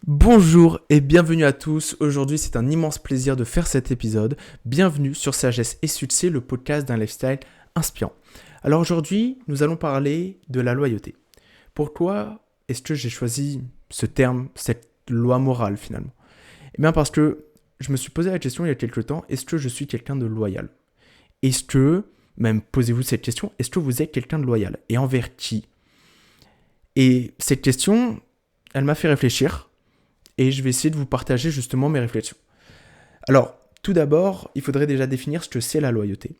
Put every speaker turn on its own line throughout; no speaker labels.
Bonjour et bienvenue à tous. Aujourd'hui, c'est un immense plaisir de faire cet épisode. Bienvenue sur Sagesse et Succès, le podcast d'un lifestyle inspirant. Alors aujourd'hui, nous allons parler de la loyauté. Pourquoi est-ce que j'ai choisi ce terme, cette loi morale finalement ? Eh bien parce que je me suis posé la question il y a quelques temps, est-ce que je suis quelqu'un de loyal ? Est-ce que, même posez-vous cette question, est-ce que vous êtes quelqu'un de loyal ? Et envers qui ? Et cette question, elle m'a fait réfléchir. Et je vais essayer de vous partager justement mes réflexions. Alors, tout d'abord, il faudrait déjà définir ce que c'est la loyauté.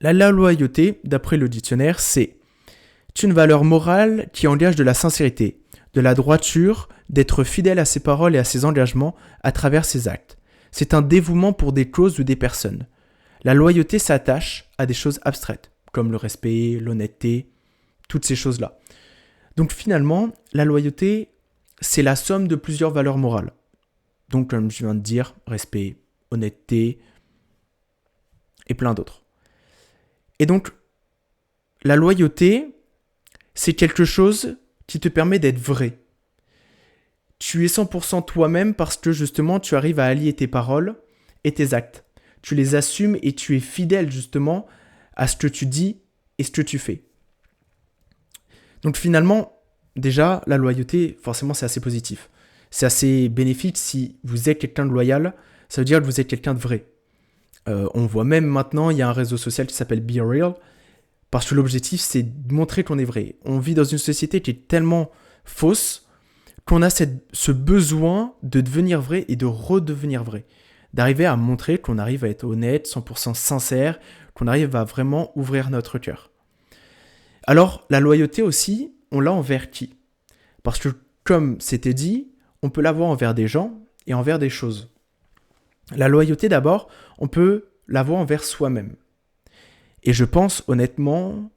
La loyauté, d'après le dictionnaire, c'est une valeur morale qui engage de la sincérité, de la droiture, d'être fidèle à ses paroles et à ses engagements à travers ses actes. C'est un dévouement pour des causes ou des personnes. La loyauté s'attache à des choses abstraites, comme le respect, l'honnêteté, toutes ces choses-là. Donc finalement, la loyauté, c'est la somme de plusieurs valeurs morales. Donc, comme je viens de dire, respect, honnêteté et plein d'autres. Et donc, la loyauté, c'est quelque chose qui te permet d'être vrai. Tu es 100% toi-même parce que justement, tu arrives à allier tes paroles et tes actes. Tu les assumes et tu es fidèle justement à ce que tu dis et ce que tu fais. Donc finalement, déjà, la loyauté, forcément, c'est assez positif. C'est assez bénéfique si vous êtes quelqu'un de loyal, ça veut dire que vous êtes quelqu'un de vrai. On voit même maintenant, il y a un réseau social qui s'appelle Be Real, parce que l'objectif, c'est de montrer qu'on est vrai. On vit dans une société qui est tellement fausse qu'on a ce besoin de devenir vrai et de redevenir vrai. D'arriver à montrer qu'on arrive à être honnête, 100% sincère, qu'on arrive à vraiment ouvrir notre cœur. Alors, la loyauté aussi, on l'a envers qui ? Parce que, comme c'était dit, on peut l'avoir envers des gens et envers des choses. La loyauté, d'abord, on peut l'avoir envers soi-même. Et je pense, honnêtement,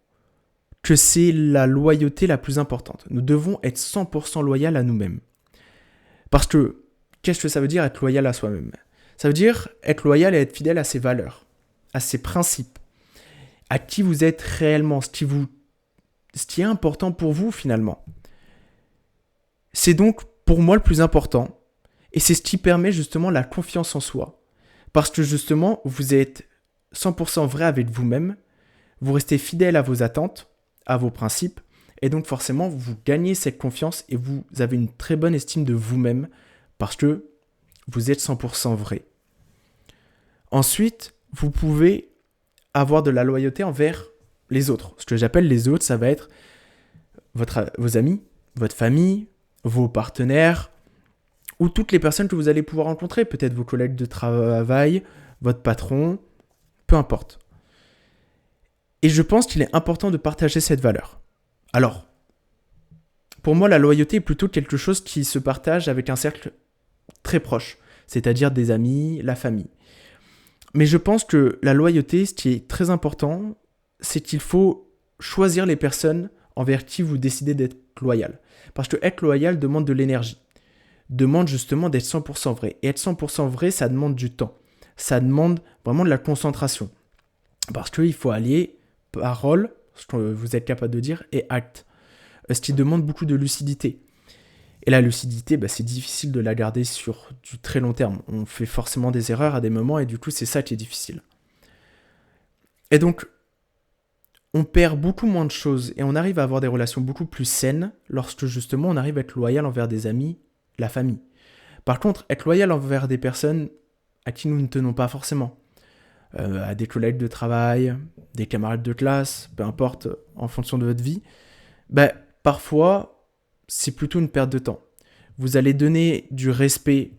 que c'est la loyauté la plus importante. Nous devons être 100% loyal à nous-mêmes. Parce que, qu'est-ce que ça veut dire être loyal à soi-même ? Ça veut dire être loyal et être fidèle à ses valeurs, à ses principes, à qui vous êtes réellement, ce qui est important pour vous finalement. C'est donc pour moi le plus important et c'est ce qui permet justement la confiance en soi. Parce que justement, vous êtes 100% vrai avec vous-même, vous restez fidèle à vos attentes, à vos principes et donc forcément vous gagnez cette confiance et vous avez une très bonne estime de vous-même parce que vous êtes 100% vrai. Ensuite, vous pouvez avoir de la loyauté envers les autres. Ce que j'appelle les autres, ça va être vos amis, votre famille, vos partenaires, ou toutes les personnes que vous allez pouvoir rencontrer, peut-être vos collègues de travail, votre patron, peu importe. Et je pense qu'il est important de partager cette valeur. Alors, pour moi, la loyauté est plutôt quelque chose qui se partage avec un cercle très proche, c'est-à-dire des amis, la famille. Mais je pense que la loyauté, ce qui est très important, c'est qu'il faut choisir les personnes envers qui vous décidez d'être loyal. Parce que être loyal demande de l'énergie, demande justement d'être 100% vrai. Et être 100% vrai, ça demande du temps. Ça demande vraiment de la concentration. Parce qu'il faut allier parole, ce que vous êtes capable de dire, et acte. Ce qui demande beaucoup de lucidité. Et la lucidité, c'est difficile de la garder sur du très long terme. On fait forcément des erreurs à des moments et du coup, c'est ça qui est difficile. Et donc, on perd beaucoup moins de choses et on arrive à avoir des relations beaucoup plus saines lorsque justement on arrive à être loyal envers des amis, la famille. Par contre, être loyal envers des personnes à qui nous ne tenons pas forcément, à des collègues de travail, des camarades de classe, peu importe, en fonction de votre vie, parfois, c'est plutôt une perte de temps. Vous allez donner du respect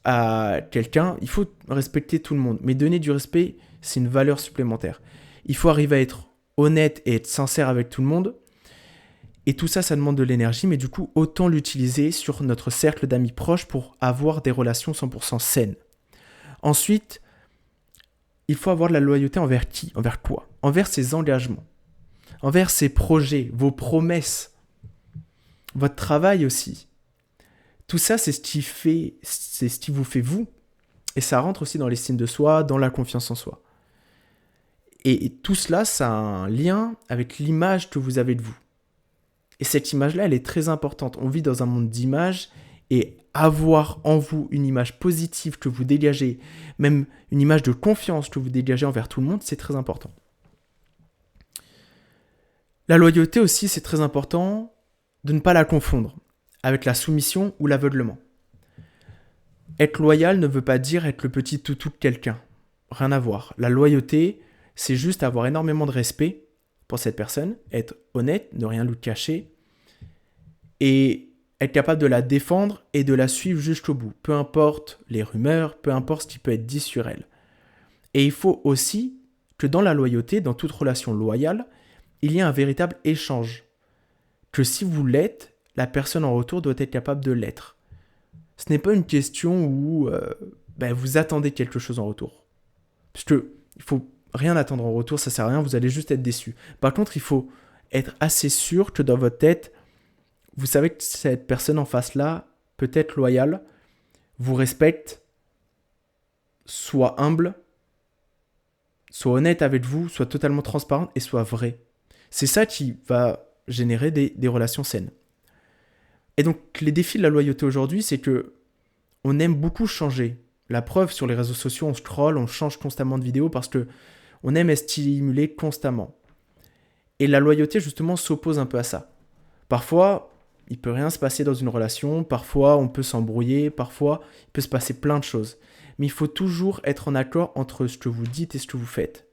à quelqu'un, il faut respecter tout le monde, mais donner du respect, c'est une valeur supplémentaire. Il faut arriver à être honnête et être sincère avec tout le monde, et tout ça, ça demande de l'énergie, mais du coup, autant l'utiliser sur notre cercle d'amis proches pour avoir des relations 100% saines. Ensuite, il faut avoir de la loyauté envers qui ? Envers quoi ? Envers ses engagements, envers ses projets, vos promesses, votre travail aussi. Tout ça, c'est ce qui vous fait vous. Et ça rentre aussi dans l'estime de soi, dans la confiance en soi. Et tout cela, ça a un lien avec l'image que vous avez de vous. Et cette image-là, elle est très importante. On vit dans un monde d'images et avoir en vous une image positive que vous dégagez, même une image de confiance que vous dégagez envers tout le monde, c'est très important. La loyauté aussi, c'est très important de ne pas la confondre avec la soumission ou l'aveuglement. Être loyal ne veut pas dire être le petit toutou de quelqu'un. Rien à voir. La loyauté, c'est juste avoir énormément de respect pour cette personne, être honnête, ne rien lui cacher, et être capable de la défendre et de la suivre jusqu'au bout. Peu importe les rumeurs, peu importe ce qui peut être dit sur elle. Et il faut aussi que dans la loyauté, dans toute relation loyale, il y ait un véritable échange. Que si vous l'êtes, la personne en retour doit être capable de l'être. Ce n'est pas une question où vous attendez quelque chose en retour. Parce qu'il ne faut rien attendre en retour, ça ne sert à rien, vous allez juste être déçu. Par contre, il faut être assez sûr que dans votre tête, vous savez que cette personne en face là peut être loyale, vous respecte, soit humble, soit honnête avec vous, soit totalement transparente et soit vrai. C'est ça qui va générer des relations saines. Et donc, les défis de la loyauté aujourd'hui, c'est que on aime beaucoup changer. La preuve, sur les réseaux sociaux, on scrolle, on change constamment de vidéos parce que on aime être stimulé constamment. Et la loyauté, justement, s'oppose un peu à ça. Parfois, il peut rien se passer dans une relation, parfois on peut s'embrouiller, parfois il peut se passer plein de choses. Mais il faut toujours être en accord entre ce que vous dites et ce que vous faites.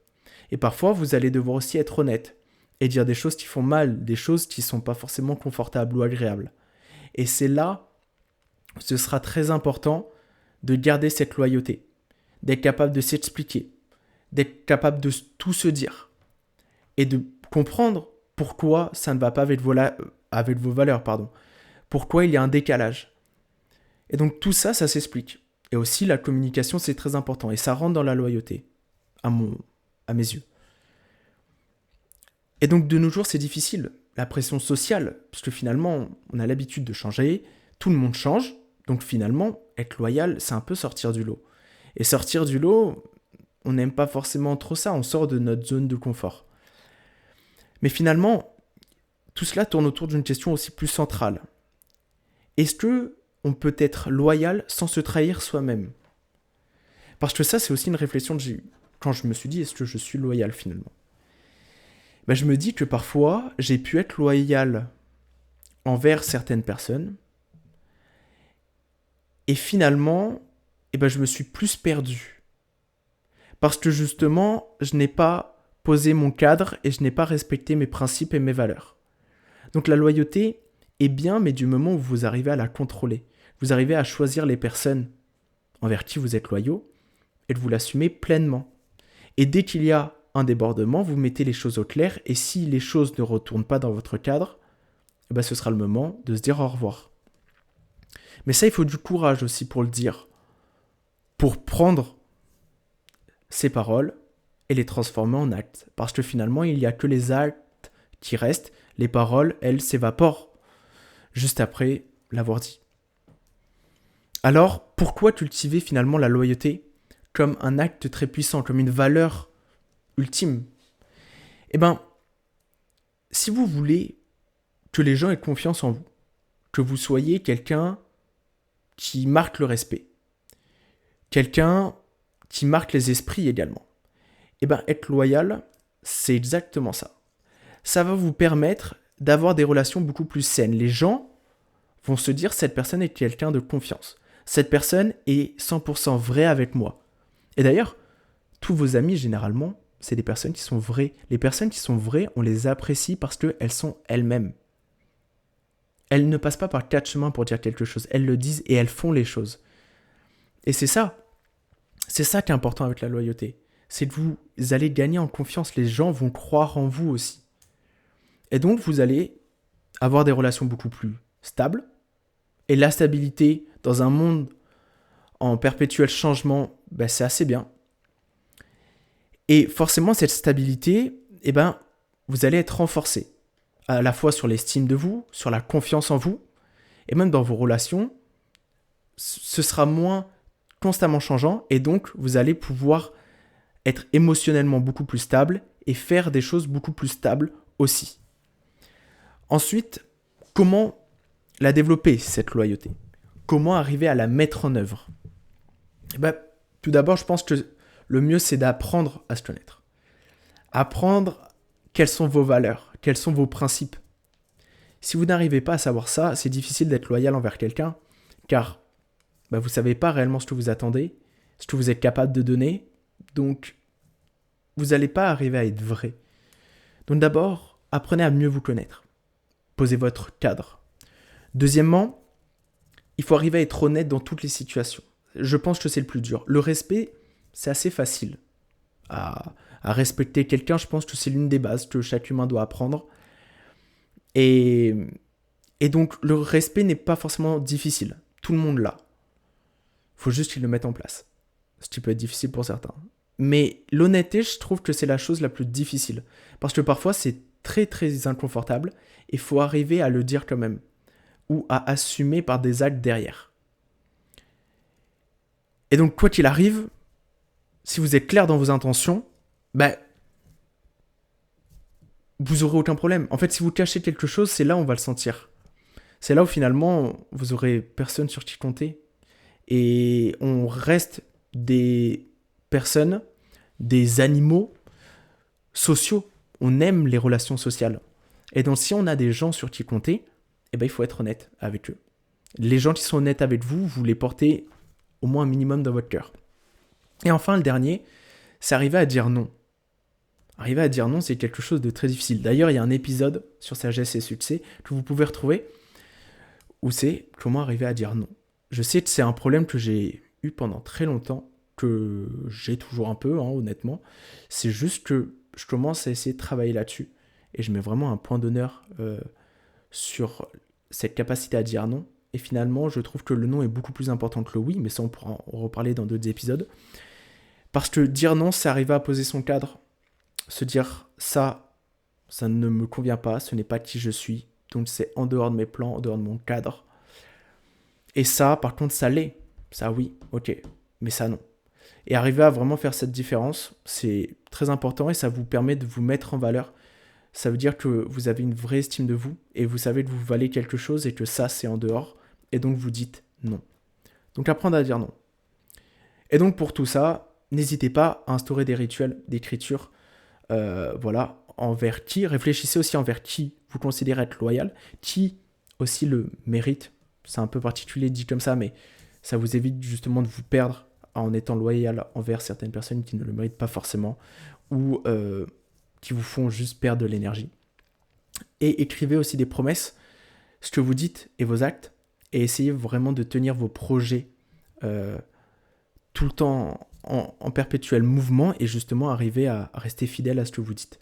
Et parfois, vous allez devoir aussi être honnête et dire des choses qui font mal, des choses qui ne sont pas forcément confortables ou agréables. Et c'est là où ce sera très important de garder cette loyauté, d'être capable de s'expliquer, d'être capable de tout se dire et de comprendre pourquoi ça ne va pas avec vos valeurs, pourquoi il y a un décalage. Et donc tout ça, ça s'explique. Et aussi la communication, c'est très important et ça rentre dans la loyauté, à mes yeux. Et donc de nos jours, c'est difficile, la pression sociale, parce que finalement, on a l'habitude de changer, tout le monde change, donc finalement, être loyal, c'est un peu sortir du lot. Et sortir du lot, on n'aime pas forcément trop ça, on sort de notre zone de confort. Mais finalement, tout cela tourne autour d'une question aussi plus centrale. Est-ce qu'on peut être loyal sans se trahir soi-même ? Parce que ça, c'est aussi une réflexion que j'ai eue quand je me suis dit, est-ce que je suis loyal finalement ? Je me dis que parfois, j'ai pu être loyal envers certaines personnes, et finalement, je me suis plus perdu. Parce que justement, je n'ai pas posé mon cadre et je n'ai pas respecté mes principes et mes valeurs. Donc la loyauté est bien, mais du moment où vous arrivez à la contrôler, vous arrivez à choisir les personnes envers qui vous êtes loyaux et de vous l'assumer pleinement. Et dès qu'il y a un débordement, vous mettez les choses au clair et si les choses ne retournent pas dans votre cadre, ce sera le moment de se dire au revoir. Mais ça, il faut du courage aussi pour le dire, pour prendre ces paroles et les transformer en actes. Parce que finalement, il n'y a que les actes qui restent. Les paroles, elles, s'évaporent juste après l'avoir dit. Alors, pourquoi cultiver finalement la loyauté comme un acte très puissant, comme une valeur ultime ? Si vous voulez que les gens aient confiance en vous, que vous soyez quelqu'un qui marque le respect, quelqu'un qui marque les esprits également, être loyal, c'est exactement ça. Ça va vous permettre d'avoir des relations beaucoup plus saines. Les gens vont se dire, cette personne est quelqu'un de confiance. Cette personne est 100% vraie avec moi. Et d'ailleurs, tous vos amis, généralement, c'est des personnes qui sont vraies. Les personnes qui sont vraies, on les apprécie parce qu'elles sont elles-mêmes. Elles ne passent pas par 4 chemins pour dire quelque chose. Elles le disent et elles font les choses. Et c'est ça qui est important avec la loyauté. C'est que vous allez gagner en confiance. Les gens vont croire en vous aussi. Et donc, vous allez avoir des relations beaucoup plus stables. Et la stabilité dans un monde en perpétuel changement, c'est assez bien. Et forcément, cette stabilité, vous allez être renforcé. À la fois sur l'estime de vous, sur la confiance en vous, et même dans vos relations, ce sera moins constamment changeant, et donc vous allez pouvoir être émotionnellement beaucoup plus stable et faire des choses beaucoup plus stables aussi. Ensuite, comment la développer, cette loyauté ? comment arriver à la mettre en œuvre? Tout d'abord, je pense que le mieux, c'est d'apprendre à se connaître. Apprendre quelles sont vos valeurs, quels sont vos principes. Si vous n'arrivez pas à savoir ça, c'est difficile d'être loyal envers quelqu'un, car vous ne savez pas réellement ce que vous attendez, ce que vous êtes capable de donner, donc vous n'allez pas arriver à être vrai. Donc d'abord, apprenez à mieux vous connaître. Posez votre cadre. Deuxièmement, il faut arriver à être honnête dans toutes les situations. Je pense que c'est le plus dur. Le respect, c'est assez facile. À respecter quelqu'un, je pense que c'est l'une des bases que chaque humain doit apprendre. Et donc, le respect n'est pas forcément difficile. Tout le monde l'a. Il faut juste qu'il le mette en place. Ce qui peut être difficile pour certains. Mais l'honnêteté, je trouve que c'est la chose la plus difficile. Parce que parfois, c'est très très inconfortable. Et il faut arriver à le dire quand même. Ou à assumer par des actes derrière. Et donc, quoi qu'il arrive, si vous êtes clair dans vos intentions, vous aurez aucun problème. En fait, si vous cachez quelque chose, c'est là où on va le sentir. C'est là où finalement, vous aurez personne sur qui compter. Et on reste des personnes, des animaux sociaux. On aime les relations sociales. Et donc, si on a des gens sur qui compter, il faut être honnête avec eux. Les gens qui sont honnêtes avec vous, vous les portez au moins un minimum dans votre cœur. Et enfin, le dernier, c'est arriver à dire non. Arriver à dire non, c'est quelque chose de très difficile. D'ailleurs, il y a un épisode sur sagesse et succès que vous pouvez retrouver où c'est comment arriver à dire non. Je sais que c'est un problème que j'ai eu pendant très longtemps, que j'ai toujours un peu, honnêtement. C'est juste que je commence à essayer de travailler là-dessus. Et je mets vraiment un point d'honneur sur cette capacité à dire non. Et finalement, je trouve que le non est beaucoup plus important que le oui, mais ça, on pourra en reparler dans d'autres épisodes. Parce que dire non, c'est arriver à poser son cadre. Se dire ça ne me convient pas, ce n'est pas qui je suis. Donc c'est en dehors de mes plans, en dehors de mon cadre. Et ça, par contre, ça l'est. Ça, oui, ok. Mais ça, non. Et arriver à vraiment faire cette différence, c'est très important et ça vous permet de vous mettre en valeur. Ça veut dire que vous avez une vraie estime de vous et vous savez que vous valez quelque chose et que ça, c'est en dehors. Et donc, vous dites non. Donc, apprendre à dire non. Et donc, pour tout ça, n'hésitez pas à instaurer des rituels d'écriture. Envers qui, réfléchissez aussi envers qui vous considérez être loyal, qui aussi le mérite. C'est un peu particulier dit comme ça, mais ça vous évite justement de vous perdre en étant loyal envers certaines personnes qui ne le méritent pas forcément ou qui vous font juste perdre de l'énergie. Et écrivez aussi des promesses, ce que vous dites et vos actes, et essayez vraiment de tenir vos projets tout le temps en perpétuel mouvement et justement arriver à rester fidèle à ce que vous dites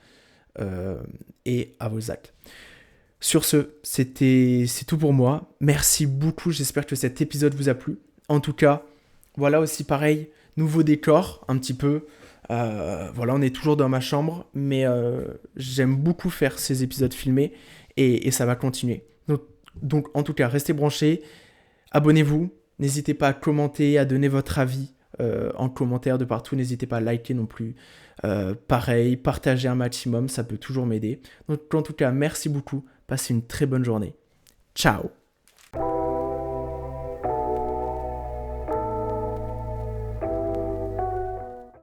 et à vos actes. Sur ce, c'est tout pour moi. Merci beaucoup, j'espère que cet épisode vous a plu. En tout cas, voilà aussi pareil, nouveau décor un petit peu. On est toujours dans ma chambre, mais j'aime beaucoup faire ces épisodes filmés et ça va continuer. Donc en tout cas, restez branchés, abonnez-vous, n'hésitez pas à commenter, à donner votre avis en commentaire de partout, n'hésitez pas à liker non plus. Pareil, partagez un maximum, ça peut toujours m'aider. Donc en tout cas, merci beaucoup, passez une très bonne journée. Ciao!